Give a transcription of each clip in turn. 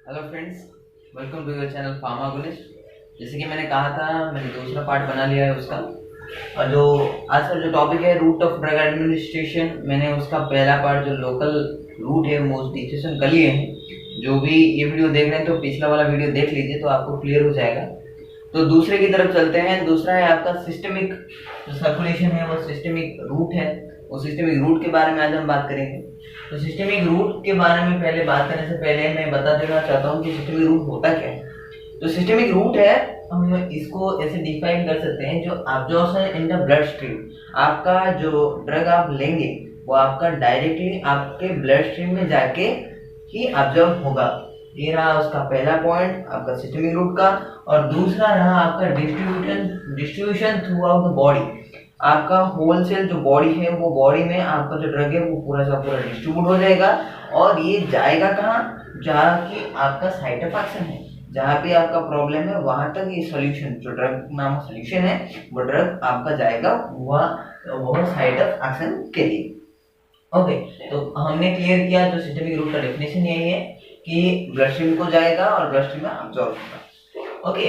Hello friends, welcome to your channel Pharmagonist. जैसे कि मैंने कहा था, मैंने दूसरा पार्ट बना लिया है उसका। और जो आज का जो टॉपिक है रूट ऑफ ड्रग एडमिनिस्ट्रेशन, मैंने उसका पहला पार्ट जो लोकल रूट है वो डिस्कशन कर लिए हैं। जो भी ये वीडियो देख रहे हैं तो पिछला वाला वीडियो देख लीजिए तो आपको क्लियर हो जाएगा। तो दूसरे की तरफ चलते हैं। दूसरा है आपका सिस्टमिक जो सर्कुलेशन है, वो सिस्टमिक रूट है। वो सिस्टमिक रूट के बारे में आज हम बात करेंगे। तो सिस्टमिक रूट के बारे में पहले बात करने से पहले मैं बता देना चाहता हूँ कि सिस्टमिक रूट होता क्या है। तो सिस्टमिक रूट है, हम इसको ऐसे डिफाइन कर सकते हैं, जो absorption in the blood stream. आपका जो ड्रग आप लेंगे वो आपका डायरेक्टली आपके ब्लड स्ट्रीम में जाके ही ऑब्जर्व होगा। ये रहा उसका पहला पॉइंट आपका सिस्टमिक रूट का। और दूसरा रहा आपका distribution through out the body. आपका होलसेल जो बॉडी है वो बॉडी में आपका जो ड्रग है वो पूरा सा पूरा डिस्ट्रीब्यूट हो जाएगा। और ये जाएगा कहाँ? जहाँ की आपका साइट ऑफ एक्शन है, जहाँ पे आपका प्रॉब्लम है वहां तक ये सोल्यूशन, जो ड्रग नामक सोल्यूशन है, वो ड्रग आपका जाएगा वह साइट ऑफ एक्शन के लिए। ओके, तो हमने क्लियर किया जो सिस्टमिक रूट का डेफिनेशन यही है कि ब्लड स्ट्रीम को जाएगा और ब्लड स्ट्रीम में अब्जॉर्ब होगा। ओके,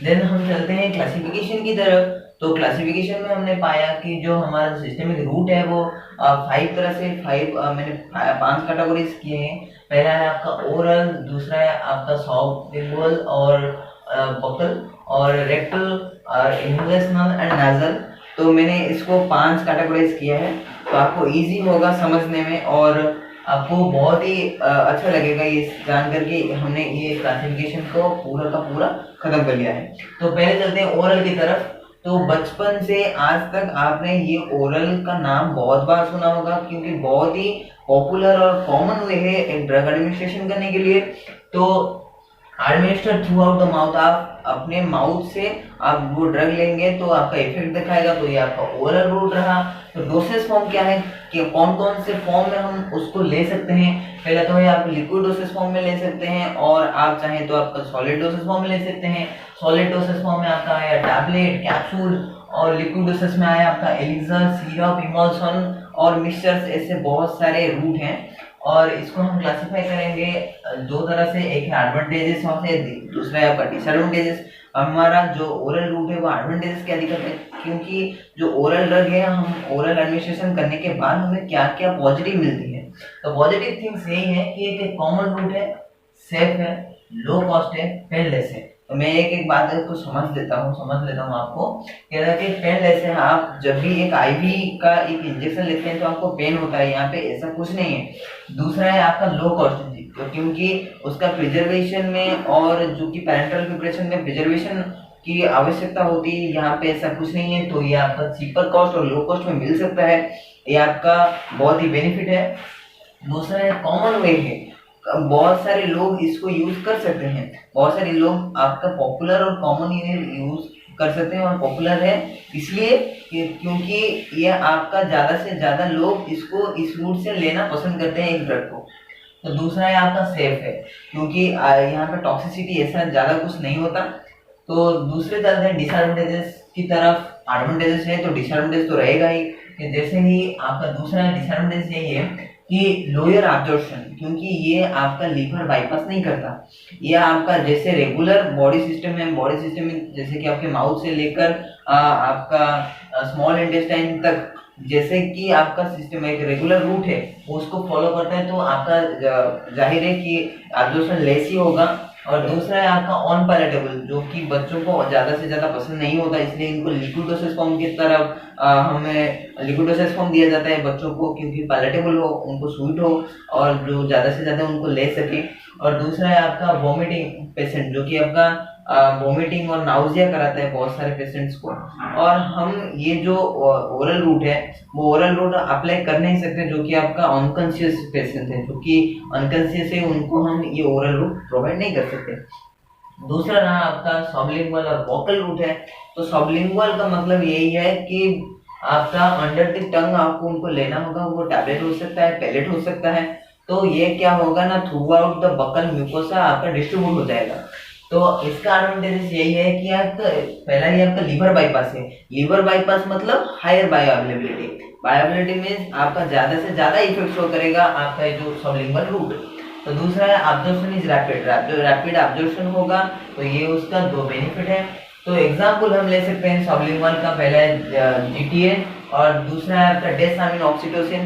देन हम चलते हैं क्लासिफिकेशन की तरफ। तो क्लासिफिकेशन में हमने पाया कि जो हमारा सिस्टमिक रूट है वो मैंने 5 कैटेगरीज किए हैं। पहला है आपका ओरल, दूसरा है आपका सॉफ्ट और बकल और रेक्टल और इन्हेलेशनल एंड नाजल। तो मैंने इसको 5 कैटेगराइज किया है, तो आपको इजी होगा समझने में और आपको बहुत ही अच्छा लगेगा ये जानकर के हमने ये क्लासिफिकेशन को पूरा का पूरा खत्म कर लिया है। तो पहले चलते हैं ओरल की तरफ। तो बचपन से आज तक आपने ये ओरल का नाम बहुत बार सुना होगा, क्योंकि बहुत ही पॉपुलर और कॉमन वे है ड्रग एडमिनिस्ट्रेशन करने के लिए। तो administer through out the mouth, आप अपने माउथ से आप वो ड्रग लेंगे तो आपका इफेक्ट दिखाएगा। तो ये आपका ओरल रूट रहा। तो डोसेज फॉर्म क्या है कि कौन कौन से फॉर्म में हम उसको ले सकते हैं? पहला तो है आप लिक्विड डोसेज फॉर्म में ले सकते हैं, और आप चाहें तो आपका सॉलिड डोसेज फॉर्म में ले सकते हैं। सॉलिड डोसेज फॉर्म में आपका आया टैबलेट, कैप्सूल, और लिक्विड डोसेज में आया आपका एलिक्सर, सिरप, इमल्सन और मिक्सचर्स। ऐसे बहुत सारे रूट हैं और इसको हम क्लासिफाई करेंगे दो तरह से। एक है एडवांटेजेस और दूसरा है आपका डिसएडवांटेजेस। हमारा जो ओरल रूट है वो एडवांटेजेस क्या दिखाते हैं, क्योंकि जो ओरल ड्रग है हम ओरल एडमिनिस्ट्रेशन करने के बाद हमें क्या क्या पॉजिटिव मिलती है। तो पॉजिटिव थिंग्स यही है कि एक कॉमन रूट है, सेफ है, लो कॉस्ट है, पेनलेस है। तो मैं एक एक बात को समझ लेता हूँ आपको। कह रहा है कि पेनलेस है, आप जब भी एक आईवी का एक इंजेक्शन लेते हैं तो आपको पेन होता है, यहाँ पे ऐसा कुछ नहीं है। दूसरा है आपका लो कॉस्ट, तो क्योंकि उसका प्रिजर्वेशन में और जो कि पैरेंटल प्रिपरेशन में प्रिजर्वेशन की आवश्यकता होती है, यहाँ पे ऐसा कुछ नहीं है। तो ये आपका चीपर कॉस्ट और लो कॉस्ट में मिल सकता है, ये आपका बहुत ही बेनिफिट है। दूसरा है कॉमन वे है, बहुत सारे लोग इसको यूज कर सकते हैं। बहुत सारे लोग आपका पॉपुलर और कॉमन यूज कर सकते हैं, और पॉपुलर है इसलिए क्योंकि ये आपका ज्यादा से ज्यादा लोग इसको इस रूट से लेना पसंद करते हैं एक ड्रग को। तो दूसरा है आपका सेफ है, क्योंकि यहाँ पे टॉक्सिसिटी ऐसा ज्यादा कुछ नहीं होता। तो दूसरे चलते हैं डिसएडवांटेजेस की तरफ। एडवांटेजेस है तो डिसएडवांटेज तो रहेगा ही, कि जैसे ही आपका दूसरा डिसएडवांटेज यही है कि लोअर एब्जॉर्प्शन, क्योंकि ये आपका लीवर बाईपास नहीं करता। ये आपका जैसे रेगुलर बॉडी सिस्टम है, बॉडी सिस्टम में जैसे कि आपके माउथ से लेकर आपका स्मॉल इंटेस्टाइन तक, जैसे कि आपका सिस्टम एक रेगुलर रूट है वो उसको फॉलो करता है, तो आपका जाहिर है कि एब्जॉर्प्शन लेस ही होगा। और दूसरा है आपका ऑन पैलेटेबल, जो कि बच्चों को ज्यादा से ज्यादा पसंद नहीं होता, इसलिए इनको लिक्विड डोसेज फॉर्म की तरफ हमें लिक्विड डोसेज फॉर्म दिया जाता है बच्चों को, क्योंकि पैलेटेबल हो, उनको स्वीट हो और जो ज्यादा से ज्यादा उनको ले सके। और दूसरा है आपका वोमिटिंग पेशेंट, जो कि आपका वोमिटिंग और नाउजिया कराता है बहुत सारे पेशेंट्स को। और हम ये जो ओरल रूट है वो ओरल रूट अप्लाई कर नहीं सकते, जो कि आपका अनकॉन्शियस पेशेंट है, जो कि अनकॉन्शियस है, उनको हम ये ओरल रूट प्रोवाइड नहीं कर सकते। दूसरा रहा आपका सबलिंगुअल और वोकल रूट है। तो सबलिंगुअल का मतलब यही है कि आपका अंडर द टंग आपको उनको लेना होगा, वो टैबलेट हो सकता है, पैलेट हो सकता है। तो ये क्या होगा ना, through out the buckle mucosa आपका डिस्ट्रीब्यूट हो जाएगा। तो इसका एडवांटेज यही है कि आपका पहला ही आपका लीवर बाईपास है। लीवर बाईपास मतलब हायर बायोअवेलेबिलिटी। बायोअवेलेबिलिटी मींस आपका ज्यादा से ज्यादा इफेक्ट शो करेगा आपका जो सबलिंगुअल रूट। तो दूसरा है absorption is rapid, rapid absorption होगा, तो ये उसका दो बेनिफिट है। तो एग्जांपल हम ले सकते हैं सबलिंगुअल का, पहला है जीटीए और दूसरा है आपका डेसामिन ऑक्सीटोसिन।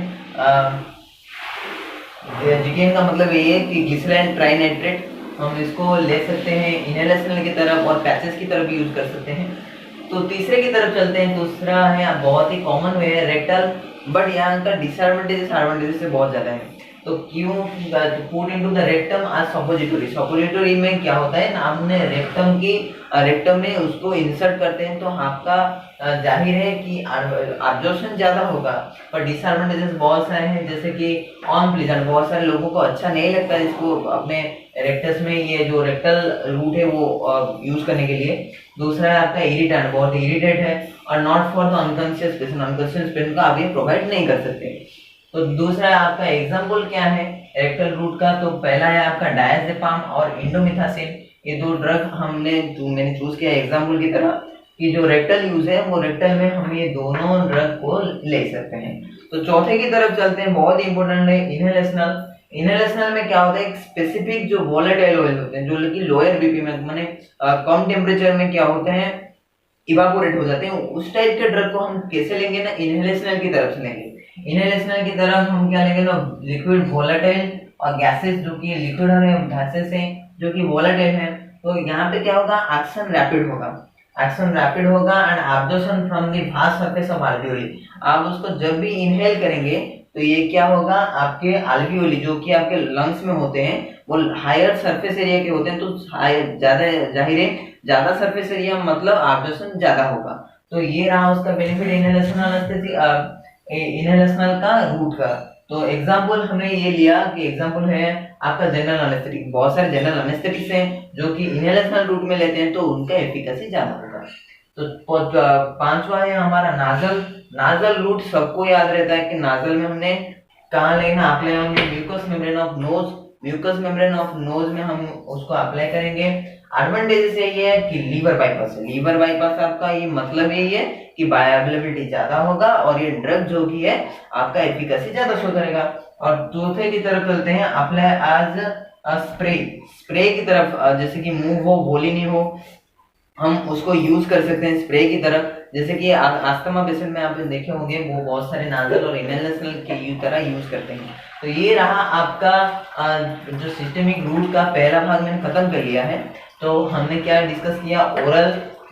जीटीएन का मतलब ये है कि ग्लिसरॉल ट्राइनाइट्रेट, हम इसको ले सकते हैं इनहेलेशनल की तरफ और पैचेस की तरफ भी यूज कर सकते हैं। तो तीसरे की तरफ चलते हैं, दूसरा है बहुत ही कॉमन वे है रेक्टल, बट यहाँ का डिसएडवांटेजेस एडवांटेजेस से बहुत ज्यादा है। तो क्यों put into the rectum as suppository, suppository में क्या होता है ना, हमने रेक्टम में उसको इंसर्ट करते हैं तो आपका जाहिर है कि एब्जॉर्प्शन ज्यादा होगा, पर डिसएडवांटेजेस बहुत सारे हैं, जैसे कि अनप्लीजेंट, बहुत सारे लोगों को अच्छा नहीं लगता इसको अपने रेक्टस में ये जो रेक्टल रूट है वो यूज करने के लिए। दूसरा है आपका इरिटेंट, बहुत इरिटेट है, और not for the unconscious patient, unconscious patient का आप ये प्रोवाइड नहीं कर सकते। तो दूसरा है आपका एग्जाम्पल क्या है रेक्टल रूट का, तो पहला है आपका डायजेपाम और इंडोमिथासिन, ये दो ड्रग मैंने चूज किया एग्जाम्पल की तरह कि जो रेक्टल यूज है वो रेक्टल में हम ये दोनों ड्रग को ले सकते हैं। तो चौथे की तरफ चलते हैं, बहुत ही इंपॉर्टेंट है इनहेलेशनल। इनहेलेशनल में क्या होता है, एक स्पेसिफिक जो वोलेटाइल ऑयल होते हैं, जो कि लोअर बीपी में माने कम टेम्परेचर में क्या होते हैं, इवापोरेट हो जाते हैं, उस टाइप के ड्रग को हम कैसे लेंगे ना, इनहेलेशनल की तरफ से लेंगे। इनहेलेशनल की तरफ हम क्या लेंगे ना, लिक्विड वोलेटाइल और गैसेस जो कि लिक्विड है, गैसेस हैं जो कि वोलेटाइल है। तो यहाँ पे क्या होगा, एक्शन रैपिड होगा, एक्शन रैपिड होगा and absorption from the vast surface of alveoli. आप उसको जब भी इनहेल करेंगे तो ये क्या होगा, आपके अल्वियोली जो कि आपके लंग्स में होते हैं वो हायर सरफेस एरिया के होते हैं, तो ज्यादा जाहिर है ज्यादा सरफेस एरिया मतलब एब्जॉर्प्शन ज्यादा होगा। तो ये रहा उसका बेनिफिट इनहेलेशनल का रूट का। तो एग्जांपल हमने ये लिया कि एग्जांपल है आपका जनरल एनेस्थेटिक, बहुत सारे जनरल एनेस्थेटिक्स हैं जो कि इनहेलेशनल रूट में लेते हैं तो उनका एफिकेसी ज्यादा होगा। तो पांचवा है हमारा नाजल। नाजल रूट सबको याद रहता है कि नाजल में हमने कहाँ लेना, अप्लाई होंगे mucous membrane of nose, mucous membrane of nose में हम उसको अप्लाई करेंगे। एडवांटेजेस ये है कि लीवर बाईपास है, लीवर बाईपास आपका ये मतलब यही है कि बायोअवेलेबिलिटी ज्यादा होगा और ये ड्रग जो भी है आपका एफिकेसी ज्यादा शो करेगा। और चौथे की तरफ चलते हैं, अप्लाई एज स्प्रे, स्प्रे की तरफ, जैसे कि मुंह हो बोली नहीं हो, हम उसको यूज कर सकते हैं स्प्रे की तरफ। जैसे कि अस्थमा पेशेंट में आप देखे होंगे वो बहुत सारे नाजल और इनहेलेशनल के तरह यूज करते हैं। तो ये रहा आपका जो सिस्टमिक रूट का पहला भाग मैंने खत्म कर लिया है। तो हमने क्या डिस्कस किया, ओरल,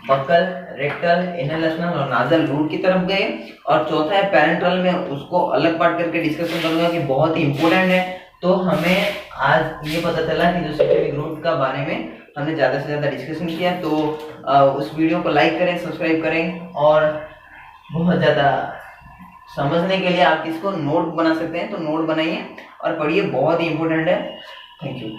बक्कल, रेक्टल, इनहेलेशनल और नाजल रूट की तरफ गए, और चौथा है पैरेंट्रल में, उसको अलग पार्ट करके डिस्कशन करूंगा कि बहुत ही इंपॉर्टेंट है। तो हमें आज ये पता चला कि जो सिस्टमिक रूट का बारे में हमने ज्यादा से ज्यादा डिस्कशन किया। तो उस वीडियो को लाइक करें, सब्सक्राइब करें, और बहुत ज्यादा समझने के लिए आप इसको नोट बना सकते हैं तो नोट बनाइए और पढ़िए, बहुत ही इंपॉर्टेंट है। Thank you.